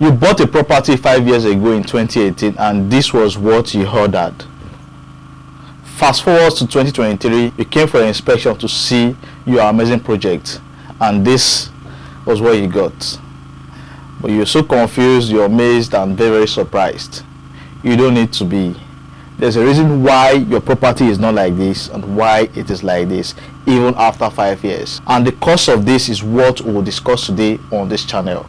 You bought a property 5 years ago in 2018 and this was what you ordered. Fast forward to 2023, you came for an inspection to see your amazing project and this was what you got. But you're so confused, you're amazed and very, very surprised. You don't need to be. There's a reason why your property is not like this and why it is like this even after 5 years. And the cause of this is what we'll discuss today on this channel.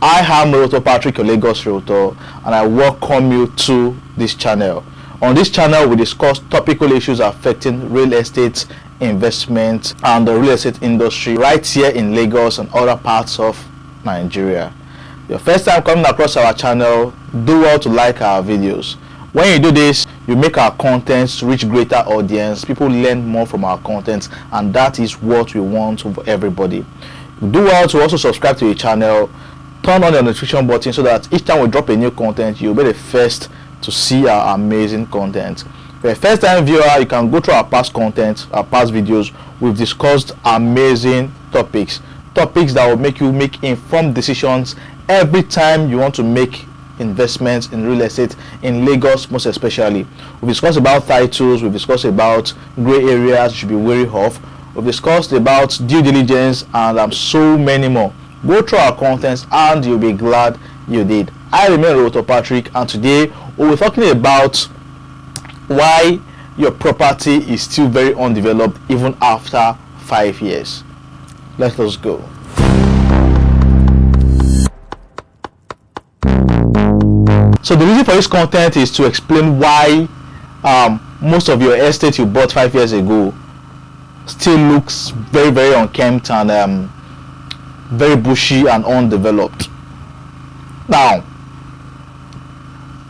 I am Realtor Patrick, your Lagos Realtor, and I welcome you to this channel. On this channel, we discuss topical issues affecting real estate investment and the real estate industry right here in Lagos and other parts of Nigeria. Your first time coming across our channel, do well to like our videos. When you do this, you make our contents reach greater audience. People learn more from our contents, and that is what we want for everybody. Do well to also subscribe to the channel. Turn on the notification button so that each time we drop a new content, you'll be the first to see our amazing content. For a first time viewer, you can go through our past content, our past videos. We've discussed amazing topics that will make you make informed decisions every time you want to make investments in real estate in Lagos, most especially. We've discussed about titles, we've discussed about gray areas you should be wary of, we've discussed about due diligence, and so many more. Go through our contents and you'll be glad you did. I remain Realtor Patrick, and today we'll be talking about why your property is still very undeveloped even after 5 years. Let us go. So the reason for this content is to explain why most of your estate you bought 5 years ago still looks very, very unkempt and very bushy and undeveloped. Now,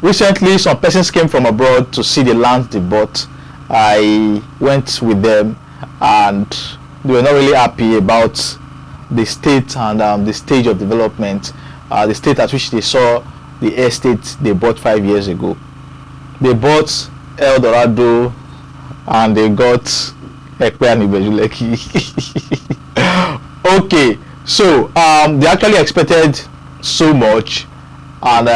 recently some persons came from abroad to see the land they bought. I went with them and they were not really happy about the state and the stage of development, the state at which they saw the estate they bought 5 years ago. They bought El Dorado and they got Ekpe and Ibeju-Lekki. Okay, so they actually expected so much, and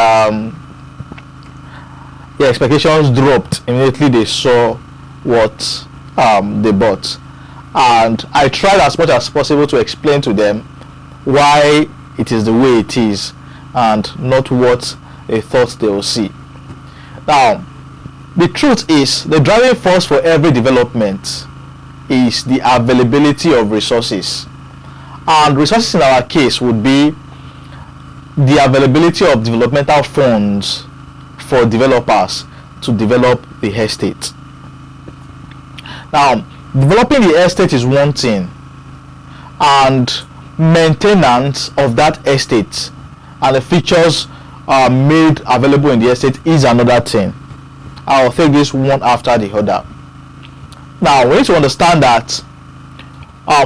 their expectations dropped immediately they saw what they bought. And I tried as much as possible to explain to them why it is the way it is and not what they thought they will see. Now, the truth is, the driving force for every development is the availability of resources. And resources in our case would be the availability of developmental funds for developers to develop the estate. Now, developing the estate is one thing, and maintenance of that estate and the features made available in the estate is another thing. I'll take this one after the other. Now, we need to understand that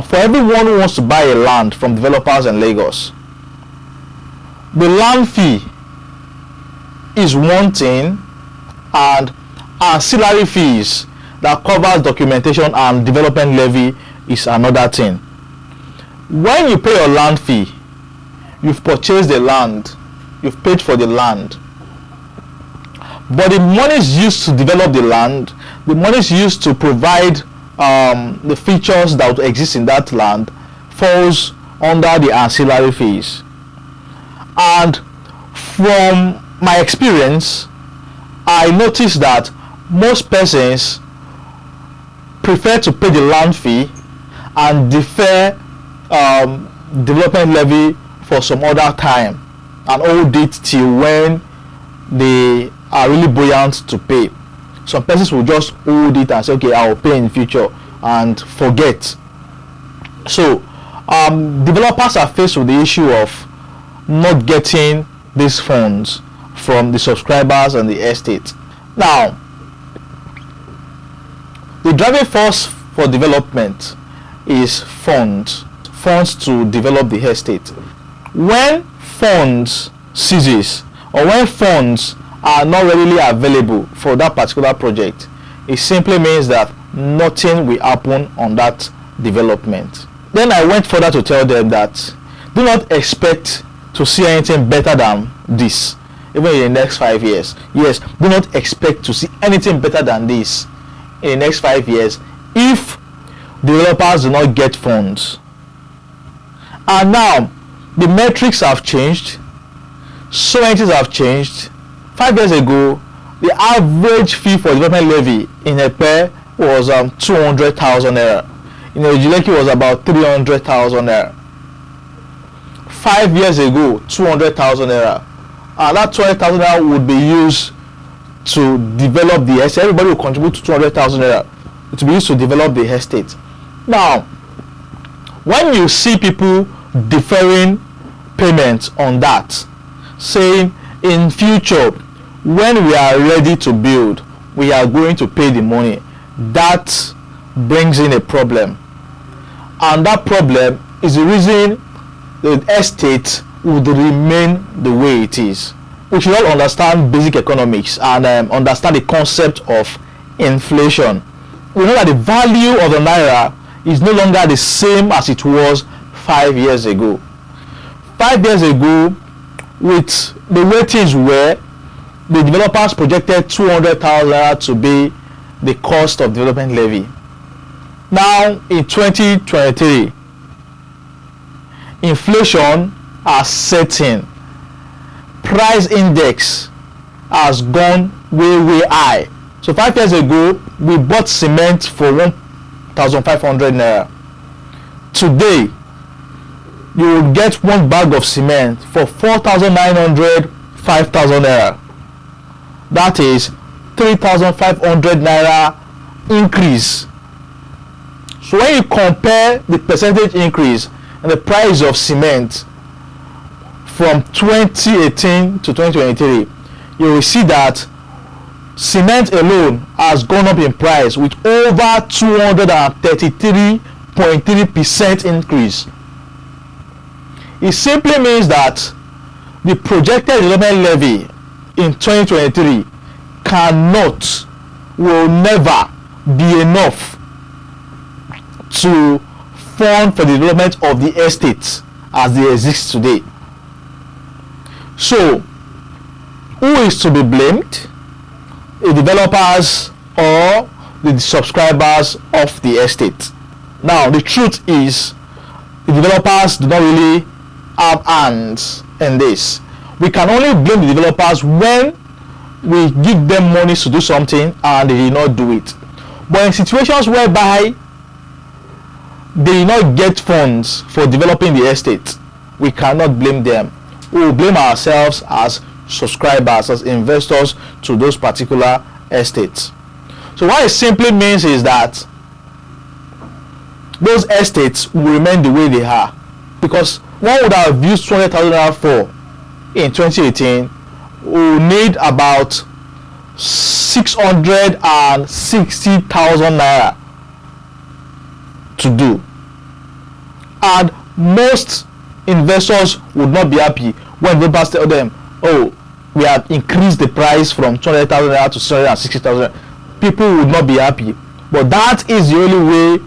for everyone who wants to buy a land from developers in Lagos, the land fee is one thing, and ancillary fees that covers documentation and development levy is another thing. When you pay your land fee, you've purchased the land, you've paid for the land, but the money is used to develop the land, the money is used to provide the features that exist in that land falls under the ancillary fees. And from my experience, I noticed that most persons prefer to pay the land fee and defer development levy for some other time and hold it till when they are really buoyant to pay. Some persons will just hold it and say, okay, I will pay in future, and forget. So developers are faced with the issue of not getting these funds from the subscribers and the estate. Now, the driving force for development is funds to develop the estate. When funds ceases, or when funds are not readily available for that particular project, it simply means that nothing will happen on that development. Then I went further to tell them that do not expect to see anything better than this, even in the next 5 years. Yes, do not expect to see anything better than this in the next 5 years if developers do not get funds. And now the metrics have changed, so many things have changed. 5 years ago, the average fee for development levy in Epe was 200,000 naira. In Ibeju-Lekki was about 300,000 naira. 5 years ago, 200,000 naira, and that 200,000 naira would be used to develop the estate. Everybody will contribute to 200,000 naira to be used to develop the estate. Now, when you see people deferring payments on that, saying in future when we are ready to build, we are going to pay the money, that brings in a problem, and that problem is the reason the estate would remain the way it is. We should all understand basic economics and understand the concept of inflation. We know that the value of the naira is no longer the same as it was 5 years ago. 5 years ago, with the way things were, the developers projected 200,000 naira to be the cost of development levy. Now in 2023, inflation has set in. Price index has gone way high. So 5 years ago, we bought cement for 1,500 naira. Today, you will get one bag of cement for 4,900, 5,000 naira. That is 3,500 naira increase. So when you compare the percentage increase in the price of cement from 2018 to 2023, you will see that cement alone has gone up in price with over 233.3% increase. It simply means that the projected development levy in 2023 will never be enough to fund for the development of the estates as they exist today. So, who is to be blamed? The developers or the subscribers of the estate? Now, the truth is, the developers do not really have hands in this. We can only blame the developers when we give them money to do something and they did not do it. But in situations whereby they did not get funds for developing the estate, we cannot blame them. We will blame ourselves as subscribers, as investors to those particular estates. So what it simply means is that those estates will remain the way they are, because one would have used 200,000 naira for in 2018 will need about 660,000 naira to do, and most investors would not be happy when developers tell them, oh, we have increased the price from 200,000 naira to 660,000. People would not be happy, but that is the only way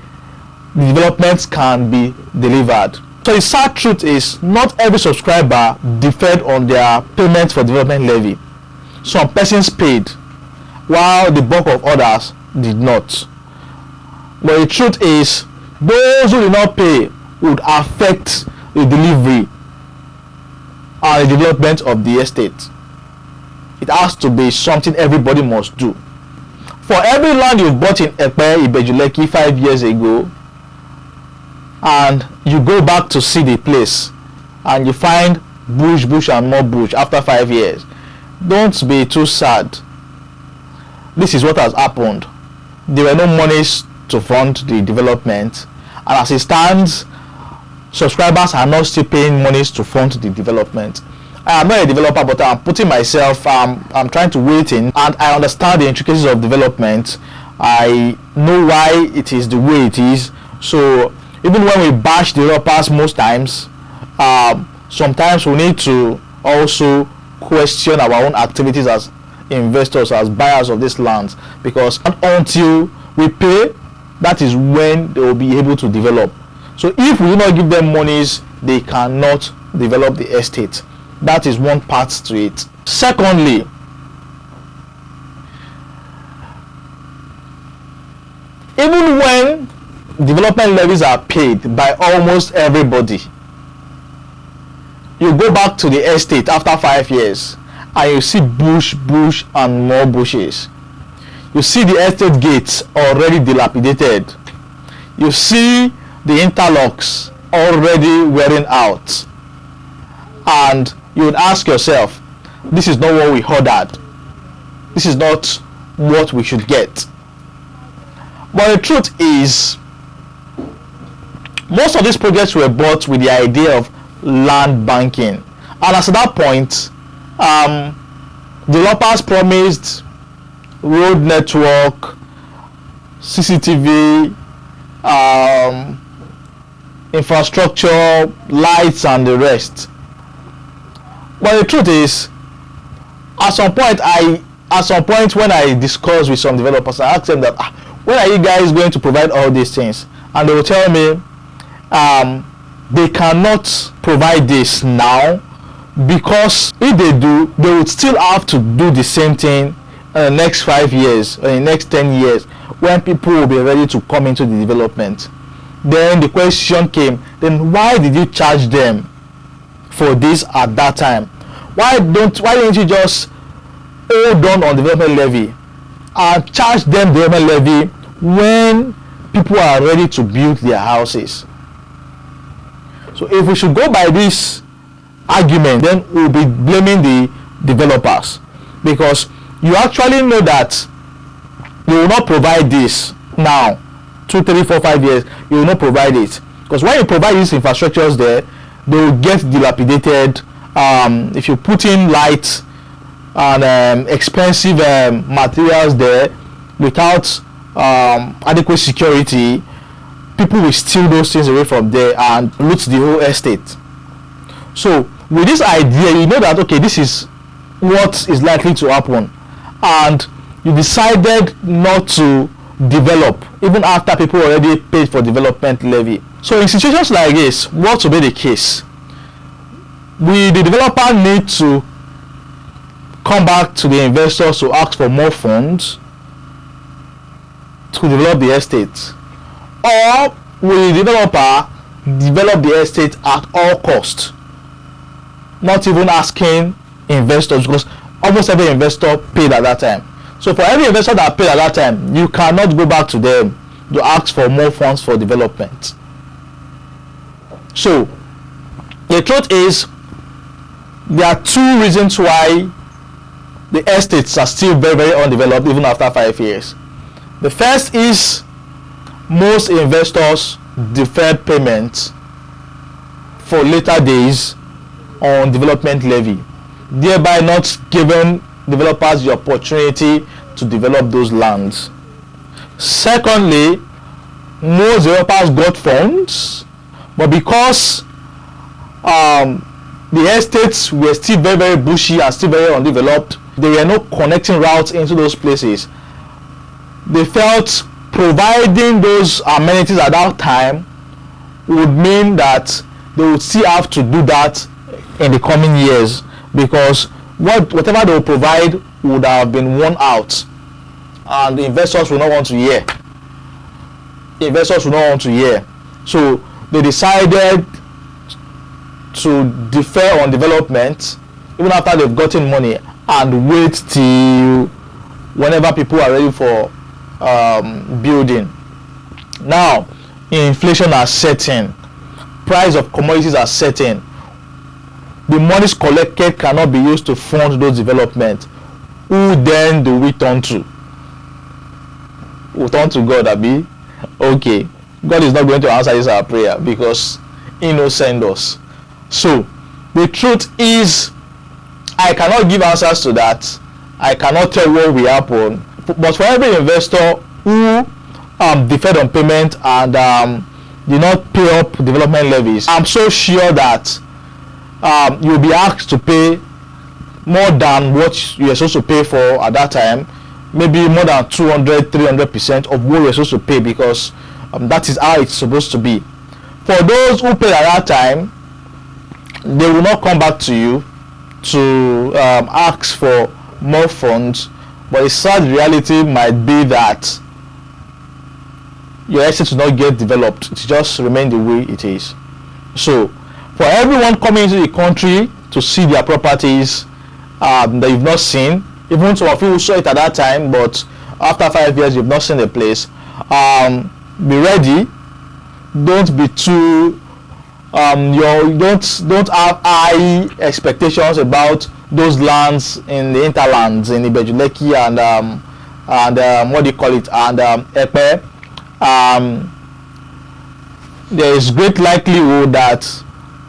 the developments can be delivered. So the sad truth is, not every subscriber deferred on their payment for development levy. Some persons paid, while the bulk of others did not. But the truth is, those who did not pay would affect the delivery and the development of the estate. It has to be something everybody must do. For every land you've bought in Ibeju-Lekki 5 years ago, and you go back to see the place and you find bush and more bush after 5 years, don't be too sad. This is what has happened. There were no monies to fund the development, and as it stands, subscribers are not still paying monies to fund the development. I am not a developer, but I'm putting myself, I'm trying to wait in, and I understand the intricacies of development. I know why it is the way it is. So even when we bash developers most times, sometimes we need to also question our own activities as investors, as buyers of these lands, because until we pay, that is when they will be able to develop. So if we do not give them monies, they cannot develop the estate. That is one part to it. Secondly, even when development levies are paid by almost everybody, you go back to the estate after 5 years and you see bush and more bushes. You see the estate gates already dilapidated. You see the interlocks already wearing out. And you would ask yourself, this is not what we ordered. This is not what we should get. But the truth is, most of these projects were bought with the idea of land banking. And as at that point, developers promised road network, CCTV, infrastructure, lights, and the rest. But the truth is, at some point when I discuss with some developers, I ask them that, when are you guys going to provide all these things? And they will tell me they cannot provide this now, because if they do, they would still have to do the same thing in the next 5 years or in the next 10 years, when people will be ready to come into the development. Then the question came, then why did you charge them for this at that time? Why didn't you just hold on development levy and charge them development levy when people are ready to build their houses? So if we should go by this argument, then we'll be blaming the developers, because you actually know that you will not provide this now. 2, 3, 4, 5 years, you will not provide it, because when you provide these infrastructures there, they will get dilapidated. If you put in lights and expensive materials there without adequate security, people will steal those things away from there and loot the whole estate. So with this idea, you know that, okay, this is what is likely to happen, and you decided not to develop even after people already paid for development levy. So in situations like this, what will be the case? The developer need to come back to the investors to ask for more funds to develop the estate, or will the developer develop the estate at all cost, not even asking investors, because almost every investor paid at that time. So for every investor that paid at that time, you cannot go back to them to ask for more funds for development. So the truth is, there are two reasons why the estates are still very undeveloped even after 5 years. The first is most investors defer payments for later days on development levy, thereby not giving developers the opportunity to develop those lands. Secondly, most developers got funds, but because the estates were still very bushy and still very undeveloped, there were no connecting routes into those places. They felt providing those amenities at that time would mean that they would still have to do that in the coming years, because whatever they will provide would have been worn out, and the investors will not want to hear. So they decided to defer on development even after they've gotten money, and wait till whenever people are ready for building. Now inflation are setting, price of commodities are setting, the monies collected cannot be used to fund those developments. Who then do we turn to? We turn to God, Abi. Okay, God is not going to answer this our prayer, because He knows send us. So the truth is, I cannot give answers to that. I cannot tell what will happen. But for every investor who deferred on payment and did not pay up development levies, I'm so sure that you'll be asked to pay more than what you are supposed to pay for at that time, maybe more than 200-300% of what you're supposed to pay, because that is how it's supposed to be. For those who paid at that time, they will not come back to you to ask for more funds, but a sad reality might be that your estate will not get developed. It just remain the way it is. So for everyone coming into the country to see their properties that you've not seen, even some of you who saw it at that time, but after 5 years you've not seen the place, be ready. Don't be too don't have high expectations about those lands in the hinterlands in Ibeju-Lekki and what do you call it, and Epe. There is great likelihood that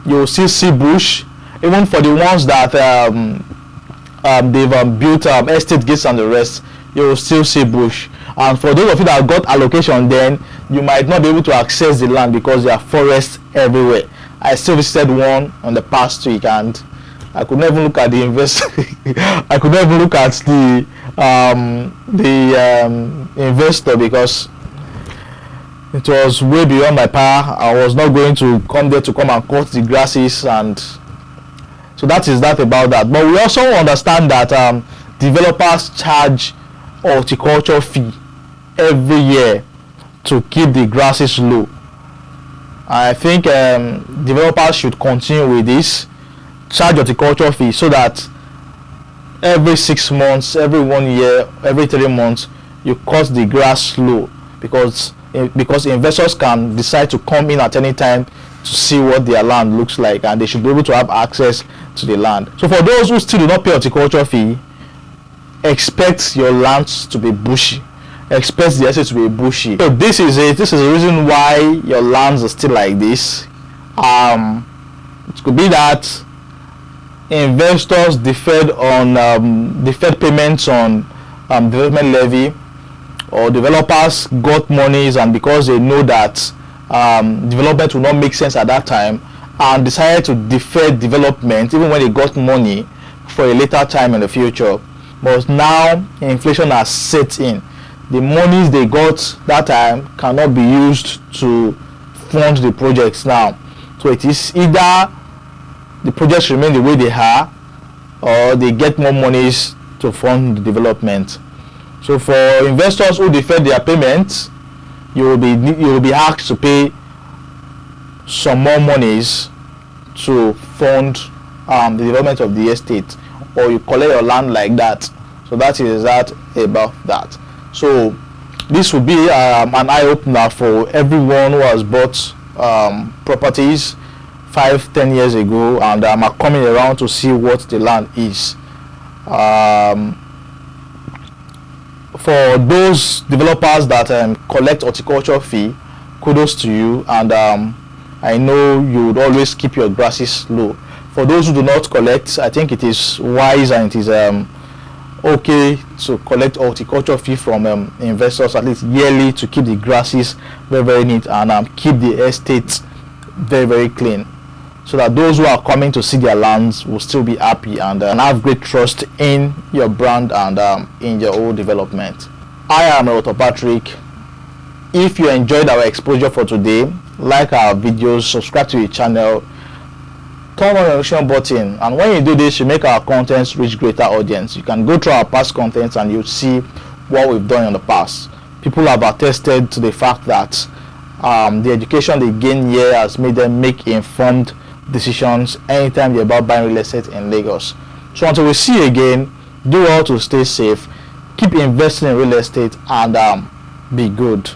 you will still see bush, even for the ones that they've built estate gates and the rest. You will still see bush, and for those of you that got allocation, then you might not be able to access the land because there are forests everywhere. I still visited one on the past week, and I could never look at the I could never look at the investor because it was way beyond my power. I was not going to come there to come and cut the grasses, and so that is that about that. But we also understand that developers charge horticulture fee every year to keep the grasses low. I think developers should continue with this, charge horticulture fee, so that every 6 months, every 1 year, every 3 months, you cut the grass low, because investors can decide to come in at any time to see what their land looks like, and they should be able to have access to the land. So for those who still do not pay horticulture fee, expect your lands to be bushy. Expect the estate to be bushy. So this is it. This is the reason why your lands are still like this. It could be that investors deferred payments on development levy, or developers got monies, and because they know that development will not make sense at that time, and decided to defer development even when they got money for a later time in the future. But now inflation has set in. The monies they got that time cannot be used to fund the projects now. So it is either the projects remain the way they are, or they get more monies to fund the development. So for investors who defer their payments, you will be asked to pay some more monies to fund the development of the estate, or you collect your land like that. So that is that about that. So this will be an eye-opener for everyone who has bought properties 5-10 years ago and are coming around to see what the land is. For those developers that collect horticulture fee, kudos to you, and I know you would always keep your grasses low. For those who do not collect, I think it is wise and it is okay to collect horticulture fee from investors at least yearly, to keep the grasses very, very neat, and keep the estate very, very clean, so that those who are coming to see their lands will still be happy and have great trust in your brand and in your whole development. I am Dr. Patrick. If you enjoyed our exposure for today, like our videos, subscribe to the channel, turn on the notification button, and when you do this, you make our contents reach greater audience. You can go through our past contents and you'll see what we've done in the past. People have attested to the fact that the education they gain here has made them make informed decisions anytime they're about buying real estate in Lagos. So until we see you again, do all to stay safe, keep investing in real estate, and be good.